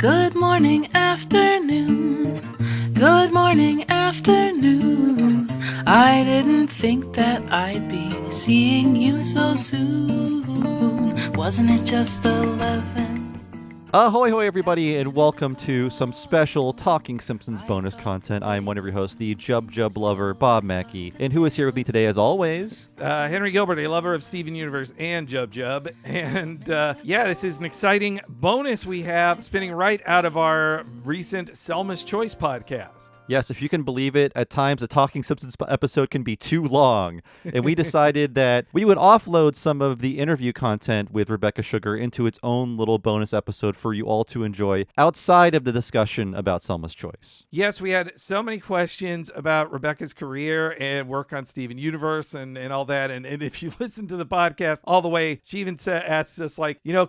Good morning, afternoon. Good morning, afternoon. I didn't think that I'd be seeing you so soon. Wasn't it just 11? Ahoy, hoy, everybody, and welcome to some special Talking Simpsons bonus content. I'm one of your hosts, the Jub lover, Bob Mackey. And who is here with me today, as always? Henry Gilbert, a lover of Steven Universe and Jub. And this is an exciting bonus we have spinning right out of our recent Selma's Choice podcast. Yes, if you can believe it, at times a Talking Simpsons episode can be too long. And we decided that we would offload some of the interview content with Rebecca Sugar into its own little bonus episode for you all to enjoy outside of the discussion about Selma's Choice. Yes, we had so many questions about Rebecca's career and work on Steven Universe and all that. And if you listen to the podcast all the way, she even asked us,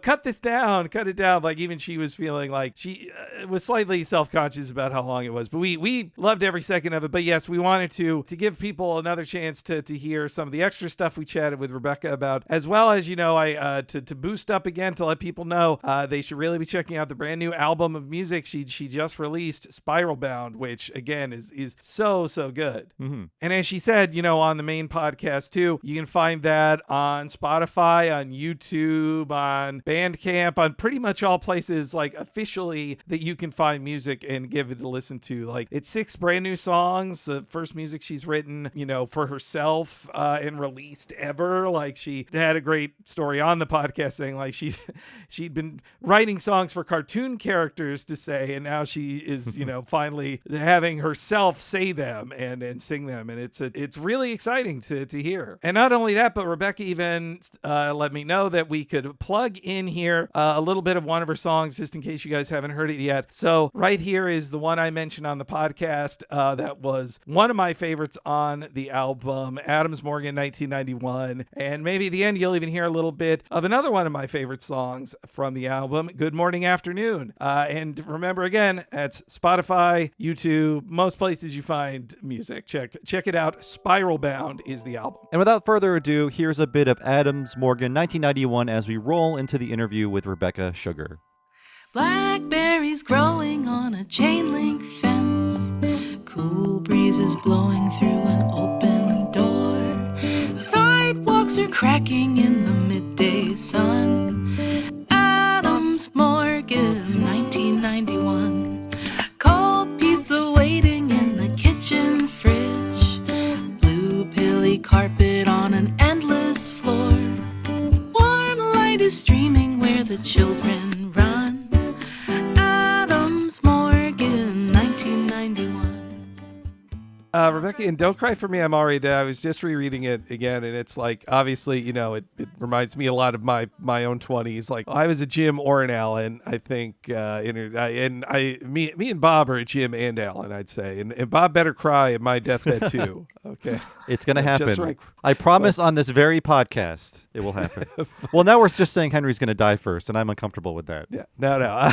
cut this down, cut it down. Like, even she was feeling like she was slightly self-conscious about how long it was. But we loved every second of it. But yes, we wanted to give people another chance to hear some of the extra stuff we chatted with Rebecca about, as well as, to boost up again, to let people know they should really be checking out the brand new album of music she just released, Spiral Bound, which again is so good. Mm-hmm. And as she said, on the main podcast too, you can find that on Spotify, on YouTube, on Bandcamp, on pretty much all places like officially that you can find music and give it a listen to. Like, it's 6 brand new songs, the first music she's written, for herself and released ever. Like, she had a great story on the podcast saying like she'd been writing songs for cartoon characters to say, and now she is finally having herself say them and sing them, and it's really exciting to hear. And not only that, but Rebecca even let me know that we could plug in here a little bit of one of her songs, just in case you guys haven't heard it yet. So right here is the one I mentioned on the podcast that was one of my favorites on the album, Adams Morgan 1991, and maybe at the end you'll even hear a little bit of another one of my favorite songs from the album, Good Morning Afternoon. And remember, again, that's Spotify, YouTube, most places you find music. Check it out. Spiral Bound is the album. And without further ado, here's a bit of Adams Morgan 1991 as we roll into the interview with Rebecca Sugar. Blackberries growing on a chain link fence. Cool breezes blowing through an open door. Sidewalks are cracking in the midday sun. Adams Morgan 1991. Cold pizza waiting in the kitchen fridge. Blue pilly carpet on an endless floor. Warm light is streaming where the children run. Adams Morgan 1991. Rebecca, and Don't Cry For Me, I'm Already Dead. I was just rereading it again, and it's like, obviously, it reminds me a lot of my own 20s. Like, I was a Jim or an Alan, I think, me and Bob are a Jim and Alan, I'd say. And Bob better cry at my deathbed, too. Okay. It's going to happen. Just right. I promise on this very podcast it will happen. Well, now we're just saying Henry's going to die first, and I'm uncomfortable with that. Yeah, no.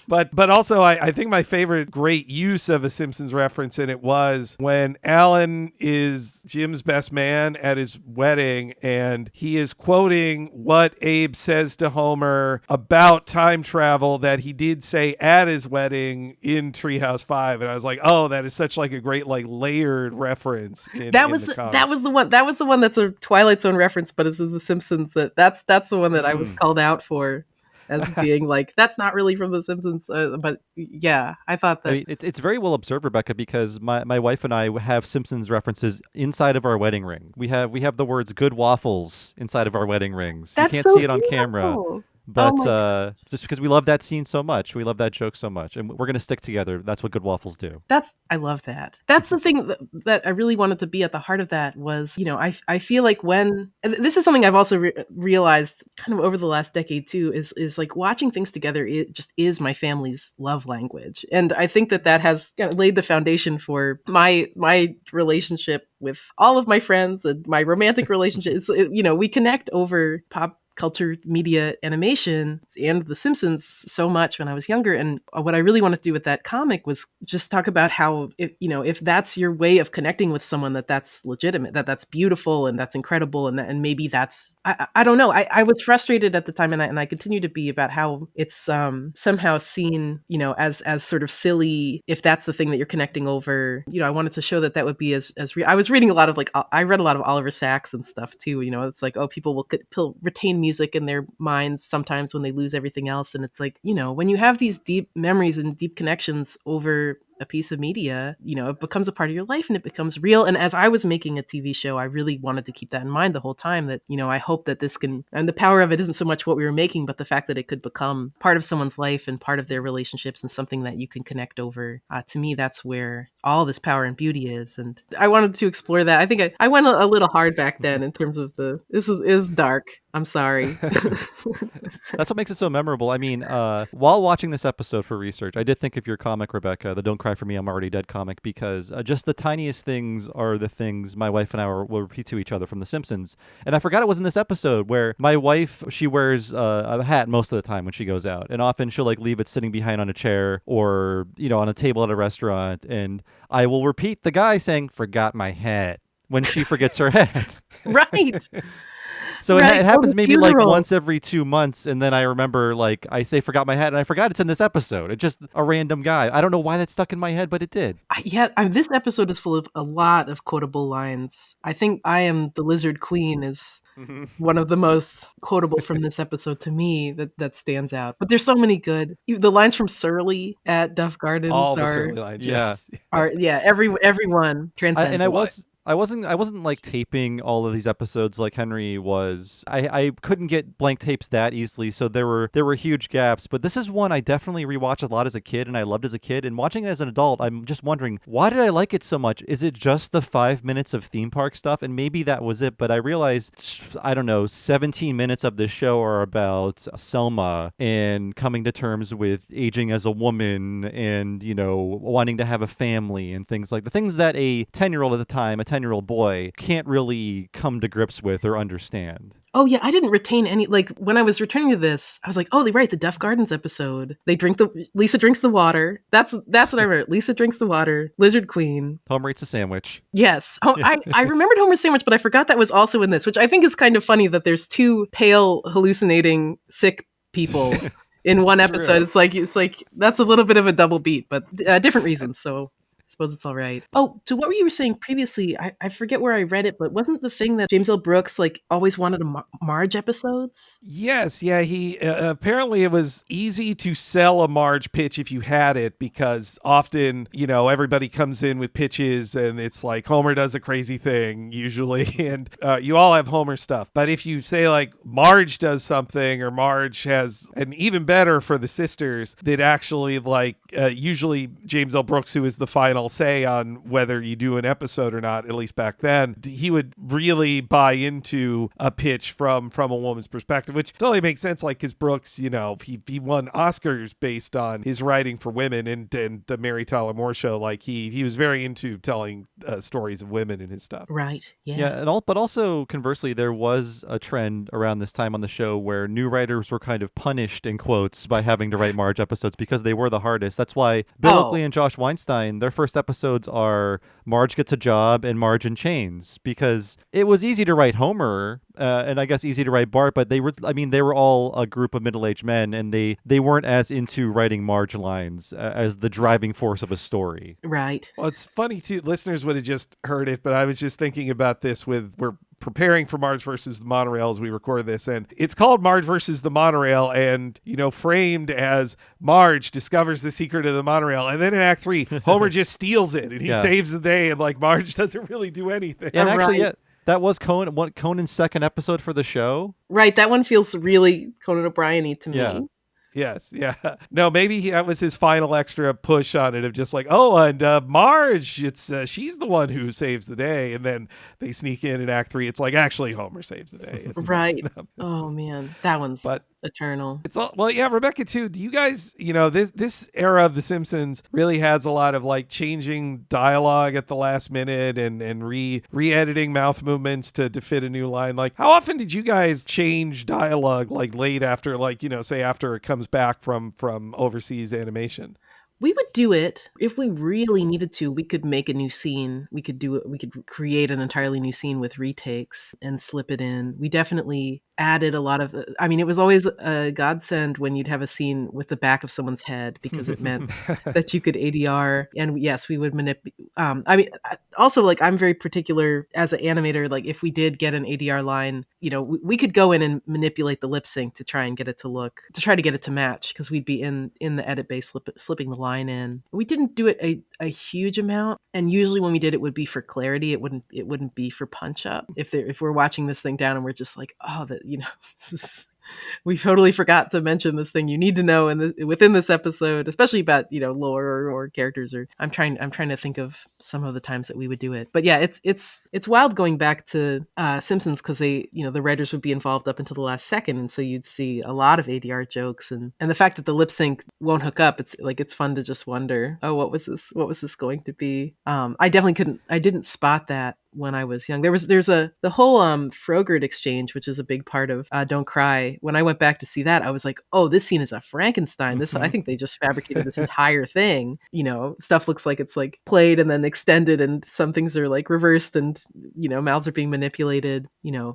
But also, I think my favorite great use of a Simpsons reference in it was when Alan is Jim's best man at his wedding, and he is quoting what Abe says to Homer about time travel that he did say at his wedding in Treehouse 5. And I was like, oh, that is such like a great like layered reference. That was the one. That was the one that's a Twilight Zone reference, but it's in The Simpsons. That's the one that I was called out for as being like, that's not really from The Simpsons. But yeah, I thought that. It's very well observed, Rebecca, because my wife and I have Simpsons references inside of our wedding ring. We have the words "good waffles" inside of our wedding rings. That's you can't so see it on beautiful. camera. But just because we love that scene so much, we love that joke so much, and we're going to stick together. That's what good waffles do. I love that. That's the thing that I really wanted to be at the heart of that was, I feel like and this is something I've also realized kind of over the last decade too, is like watching things together. It just is my family's love language. And I think that has laid the foundation for my relationship with all of my friends and my romantic relationship. We connect over pop culture, media, animation, and The Simpsons so much when I was younger. And what I really wanted to do with that comic was just talk about how, if that's your way of connecting with someone, that's legitimate, that's beautiful and that's incredible, and maybe that's I don't know. I was frustrated at the time, and I continue to be, about how it's somehow seen, as sort of silly if that's the thing that you're connecting over. I wanted to show that would be as I was reading a lot of I read a lot of Oliver Sacks and stuff too. It's like, oh, people will retain music in their minds sometimes when they lose everything else, and it's like, when you have these deep memories and deep connections over a piece of media, it becomes a part of your life and it becomes real. And as I was making a TV show, I really wanted to keep that in mind the whole time, that, I hope that this can, and the power of it isn't so much what we were making, but the fact that it could become part of someone's life and part of their relationships and something that you can connect over. To me, that's where all this power and beauty is. And I wanted to explore that. I think I went a little hard back then in terms of this is dark. I'm sorry. That's what makes it so memorable. I mean, while watching this episode for research, I did think of your comic, Rebecca, the Don't Cry For Me, I'm Already Dead comic, because just the tiniest things are the things my wife and I will repeat to each other from The Simpsons. And I forgot it was in this episode where my wife, she wears a hat most of the time when she goes out. And often she'll leave it sitting behind on a chair or, on a table at a restaurant. And I will repeat the guy saying, "Forgot my hat," when she forgets her hat. Right. So right. it happens maybe funeral. once every 2 months, and then I remember I say "forgot my hat," and I forgot it's in this episode. It's just a random guy. I don't know why that stuck in my head, but it did. This episode is full of a lot of quotable lines. I think "I am the Lizard Queen" is one of the most quotable from this episode to me, that stands out. But there's so many good. The lines from Surly at Duff Gardens All the Surly lines, yes. Everyone transcendent. I wasn't taping all of these episodes like Henry was. I couldn't get blank tapes that easily, so there were huge gaps. But this is one I definitely rewatched a lot as a kid, and I loved as a kid. And watching it as an adult, I'm just wondering, why did I like it so much? Is it just the 5 minutes of theme park stuff? And maybe that was it. But I realized, I don't know, 17 minutes of this show are about Selma and coming to terms with aging as a woman, and wanting to have a family and things like the things that a 10-year-old at the time, a 10-year-old boy, can't really come to grips with or understand. Oh yeah, I didn't retain any. When I was returning to this, I was like, oh, right, the Duff Gardens episode. Lisa drinks the water. That's what I wrote. Lisa drinks the water. Lizard Queen. Homer eats a sandwich. Yes. I remembered Homer's sandwich, but I forgot that was also in this, which I think is kind of funny that there's two pale, hallucinating, sick people in one episode. It's like that's a little bit of a double beat, but different reasons. So I suppose it's all right. Oh, to what you were saying previously, I forget where I read it, but wasn't the thing that James L. Brooks always wanted Marge episodes? Yes, yeah. He apparently it was easy to sell a Marge pitch if you had it, because often everybody comes in with pitches and it's like Homer does a crazy thing usually, and you all have Homer stuff. But if you say Marge does something, or Marge has, and even better for the sisters, that actually usually James L. Brooks, who is the final say on whether you do an episode or not, at least back then, he would really buy into a pitch from a woman's perspective, which totally makes sense, because Brooks, he won Oscars based on his writing for women, and the Mary Tyler Moore Show, he was very into telling stories of women in his stuff. Right. Yeah. But also conversely, there was a trend around this time on the show where new writers were kind of punished, in quotes, by having to write Marge episodes because they were the hardest. That's why Bill Oakley and Josh Weinstein, their first episodes are Marge Gets a Job and Marge in Chains, because it was easy to write Homer, and I guess easy to write Bart, but they were all a group of middle-aged men, and they weren't as into writing Marge lines as the driving force of a story. Right. Well, it's funny too. Listeners would have just heard it, but I was just thinking about this we're preparing for Marge versus the Monorail as we record this, and it's called Marge versus the Monorail, and framed as Marge discovers the secret of the monorail, and then in Act 3 Homer just steals it and he saves the day, and Marge doesn't really do anything. And actually, that was Conan's second episode for the show. Right, that one feels really Conan O'Brien-y to me. Yeah. Yes, yeah. No, maybe that was his final extra push on it, of just and Marge, it's she's the one who saves the day, and then they sneak in Act 3. It's actually Homer saves the day. Right. Oh man, that one's. But Eternal. It's all, well, yeah, Rebecca too. Do you guys, this era of The Simpsons really has a lot of like changing dialogue at the last minute and re-editing mouth movements to fit a new line. Like, how often did you guys change dialogue like late after, like, say after it comes back from overseas animation? We would do it if we really needed to. We could make a new scene. We could do it. We could create an entirely new scene with retakes and slip it in. We definitely added a lot of. I mean, it was always a godsend when you'd have a scene with the back of someone's head because it meant that you could ADR. And yes, we would manipulate. Also, like, I'm very particular as an animator. Like, if we did get an ADR line, we could go in and manipulate the lip sync to try and get it to get it to match, because we'd be in the edit bay slipping the line in. We didn't do it a huge amount, and usually when we did, it would be for clarity. It wouldn't be for punch up. If we're watching this thing down and we're just like, oh, that we totally forgot to mention this thing you need to know within this episode, especially about lore or characters. Or I'm trying to think of some of the times that we would do it. But yeah, it's wild going back to Simpsons, because they the writers would be involved up until the last second, and so you'd see a lot of ADR jokes, and the fact that the lip sync won't hook up. It's fun to just wonder, oh, what was this going to be? I didn't spot that when I was young. There's the whole Frogurt exchange, which is a big part of Don't Cry. When I went back to see that, I was like, oh, this scene is a Frankenstein. I think they just fabricated this entire thing. Stuff looks like it's like played and then extended, and some things are like reversed, and mouths are being manipulated.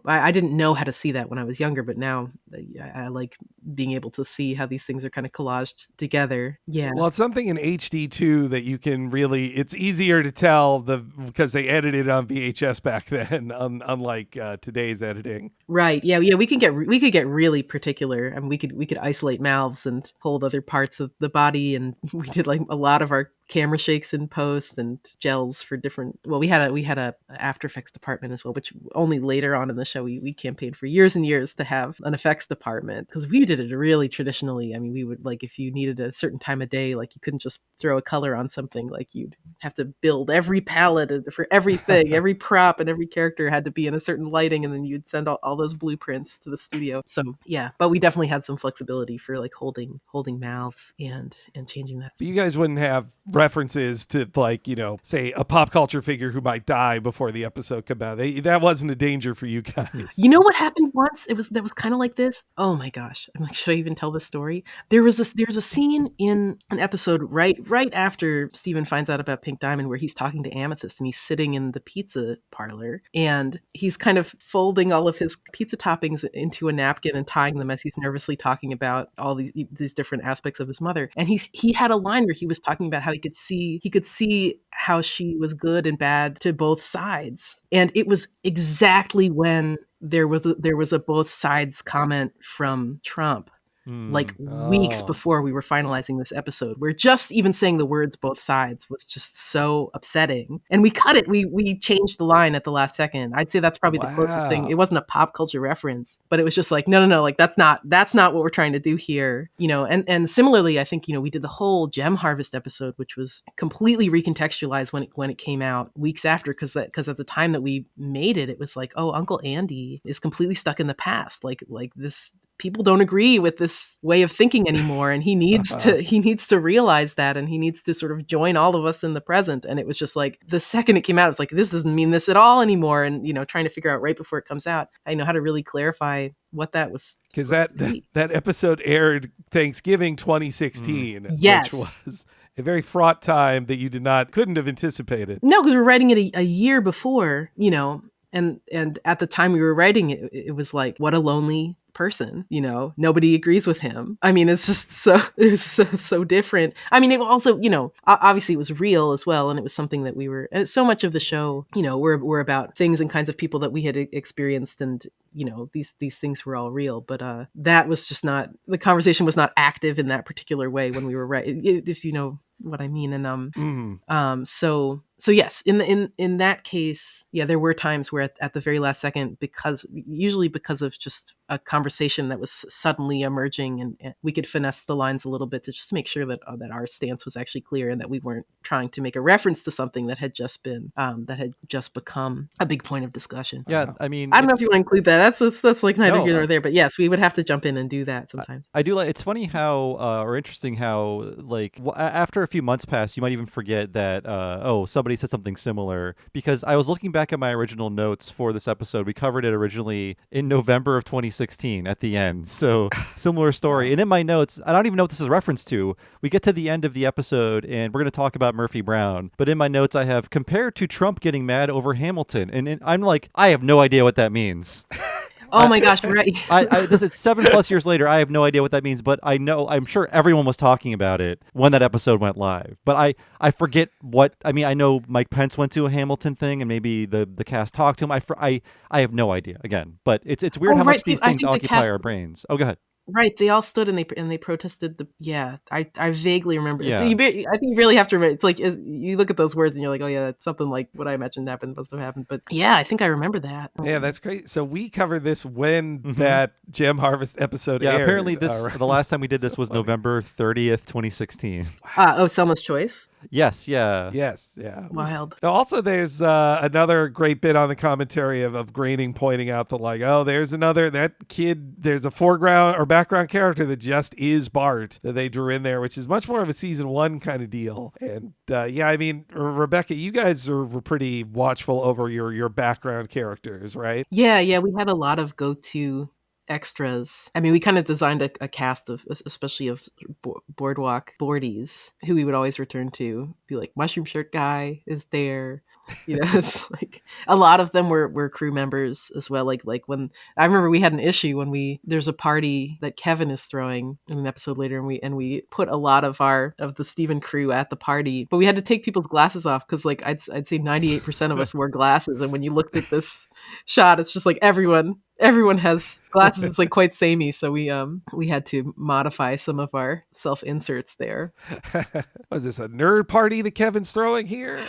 I didn't know how to see that when I was younger, but now I like being able to see how these things are kind of collaged together. Yeah. Well, it's something in HD too that you can really, it's easier to tell because they edited on VHS back then, unlike today's editing. Right. Yeah. We could get really particular, and we could isolate mouths and hold other parts of the body, and we did like a lot of our camera shakes in post and gels for different. Well, we had a After Effects department as well, which only later on in the show we campaigned for years and years to have an effects department, because we did it really traditionally. I mean, we would, like, if you needed a certain time of day, like, you couldn't just throw a color on something. Like, you'd have to build every palette for everything, every prop and every character had to be in a certain lighting, and then you'd send all those blueprints to the studio. So yeah, but we definitely had some flexibility for like holding mouths and changing that. But you guys wouldn't have references to, like, say a pop culture figure who might die before the episode come out. That wasn't a danger for you guys. You know what happened once? That was kind of like this. Oh my gosh! I'm like, should I even tell this story? There's a scene in an episode right after Steven finds out about Pink Diamond, where he's talking to Amethyst, and he's sitting in the pizza parlor, and he's kind of folding all of his pizza toppings into a napkin and tying them as he's nervously talking about all these different aspects of his mother. And he had a line where he was talking about how he could see how she was good and bad to both sides. And it was exactly when there was a both sides comment from Trump. Like weeks before we were finalizing this episode, where just even saying the words both sides was just so upsetting. And we cut it. We changed the line at the last second. I'd say that's probably the closest thing. It wasn't a pop culture reference, but it was just like, no, like that's not what we're trying to do here. And similarly, I think, we did the whole Gem Harvest episode, which was completely recontextualized when it came out weeks after, because at the time that we made it, it was like, oh, Uncle Andy is completely stuck in the past. Like this, people don't agree with this way of thinking anymore, and he needs to realize that, and he needs to sort of join all of us in the present. And it was just like, the second it came out, it was like, this doesn't mean this at all anymore. And trying to figure out right before it comes out, I know how to really clarify what that was, because that episode aired Thanksgiving 2016. Yes. Which was a very fraught time that you couldn't have anticipated. No, because we're writing it a year before, and at the time we were writing it, it was like, what a lonely person, nobody agrees with him. I mean, it's just so different. I mean, it also, obviously it was real as well, and it was something that we were, and so much of the show, were about things and kinds of people that we had experienced, and these things were all real. But that was just not, the conversation was not active in that particular way when we were writing, if you know what I mean. And so yes, in that case, yeah, there were times where at the very last second, usually because of just a conversation that was suddenly emerging, and we could finesse the lines a little bit to just make sure that our stance was actually clear and that we weren't trying to make a reference to something that had just become a big point of discussion. Yeah, I mean, I don't know if you want to include that. That's like neither No, here nor there. But yes, we would have to jump in and do that sometimes. I do like. It's funny how, or interesting how, like, after a few months pass, you might even forget that, somebody said something similar. Because I was looking back at my original notes for this episode. We covered it originally in November of 2016 at the end. So similar story. And in my notes, I don't even know what this is a reference to. We get to the end of the episode, and we're going to talk about Murphy Brown. But in my notes, I have compared to Trump getting mad over Hamilton, and I'm like, I have no idea what that means. Oh my gosh, right. It's 7+ years later. I have no idea what that means, but I'm sure everyone was talking about it when that episode went live. But I forget what, I mean, I know Mike Pence went to a Hamilton thing and maybe the cast talked to him. I have no idea again, but it's weird how much these things occupy our brains. Oh, go ahead. Right, they all stood and they protested I vaguely remember. Yeah. So I think you really have to remember. It's like you look at those words and you're like, oh yeah, that's something like what I imagined must have happened. But yeah, I think I remember that. Yeah, that's great. So we covered this when that Gem Harvest episode aired. Yeah, apparently the last time we did this was November 30th, 2016. Selma's Choice. Yes, yeah. Yes, yeah. Wild. Also, there's another great bit on the commentary of Groening pointing out that, like, there's that kid, there's a foreground or background character that just is Bart that they drew in there, which is much more of a season 1 kind of deal. And I mean, Rebecca, you guys were pretty watchful over your background characters, right? Yeah, we had a lot of go-to extras. I mean, we kind of designed a cast of, especially of Boardwalk boardies, who we would always return to. Be like, Mushroom Shirt Guy is there. It's like a lot of them were crew members as well. Like when I remember we had an issue when there's a party that Kevin is throwing in an episode later, and we put a lot of the Steven crew at the party, but we had to take people's glasses off because like I'd say 98% of us wore glasses, and when you looked at this shot, it's just like everyone has glasses. It's like quite samey, so we had to modify some of our self inserts there. Was this a nerd party that Kevin's throwing here?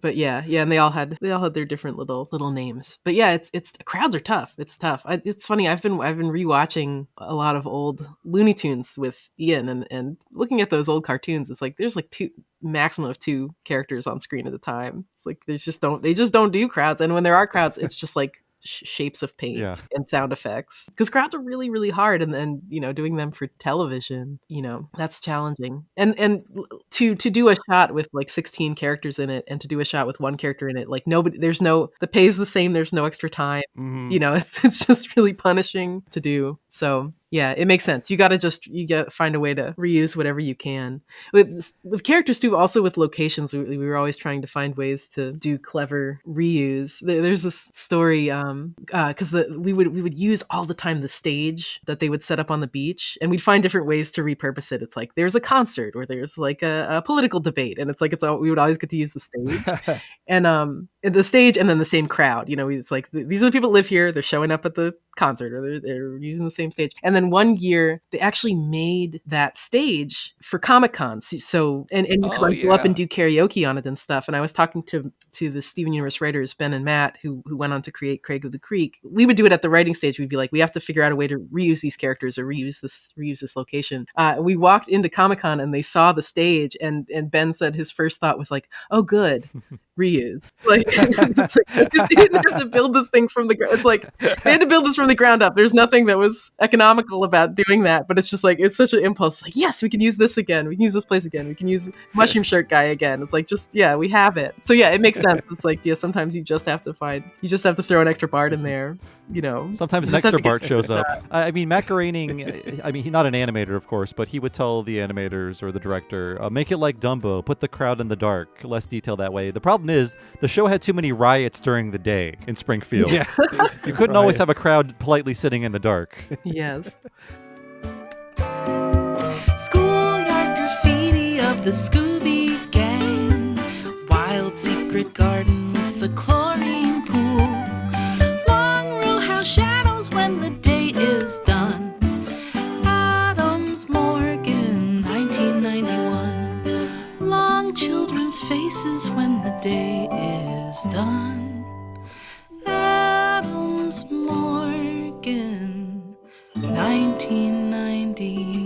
But yeah, and they all had their different little names. But yeah, it's crowds are tough. It's tough. It's funny. I've been rewatching a lot of old Looney Tunes with Ian, and looking at those old cartoons. It's like there's like maximum of 2 characters on screen at a time. It's like they just don't do crowds, and when there are crowds, it's just like shapes of paint and sound effects, because crowds are really, really hard, and then doing them for television, that's challenging. And to do a shot with like 16 characters in it, and to do a shot with 1 character in it, like the pay is the same, there's no extra time. It's just really punishing to do. So yeah, it makes sense. You got to find a way to reuse whatever you can with characters too. Also with locations, we were always trying to find ways to do clever reuse. There's this story because we would use all the time the stage that they would set up on the beach, and we'd find different ways to repurpose it. It's like there's a concert, or there's like a political debate, and it's like we would always get to use the stage and the stage, and then the same crowd. It's like these are the people that live here. They're showing up at the concert, or they're using the same stage. And then one year they actually made that stage for Comic-Con. So and you could go up and do karaoke on it and stuff. And I was talking to the Steven Universe writers, Ben and Matt, who went on to create Craig of the Creek. We would do it at the writing stage. We'd be like, we have to figure out a way to reuse these characters or reuse this location. We walked into Comic-Con and they saw the stage, and Ben said his first thought was like, oh good, reuse. Like, it's like they didn't have to build this thing from the ground. It's like they had to build this from the ground up. There's nothing that was economical about doing that, but it's just like, it's such an impulse. Like, yes, we can use this again. We can use this place again. We can use Mushroom Shirt Guy again. It's like, just, yeah, we have it. So yeah, it makes sense. It's like, yeah, sometimes you just have to throw an extra Bart in there, Sometimes an extra Bart shows up. I mean, Matt Groening, he's not an animator, of course, but he would tell the animators or the director, make it like Dumbo, put the crowd in the dark, less detail that way. The problem is, the show had too many riots during the day in Springfield. Yes. You couldn't always have a crowd politely sitting in the dark. Yes. Schoolyard graffiti of the Scooby Gang. Wild secret garden with the chlorine pool. Long row house shadows when the day is done. Adams Morgan, 1991. Long children's faces when the day is done. Adams Morgan, 1990.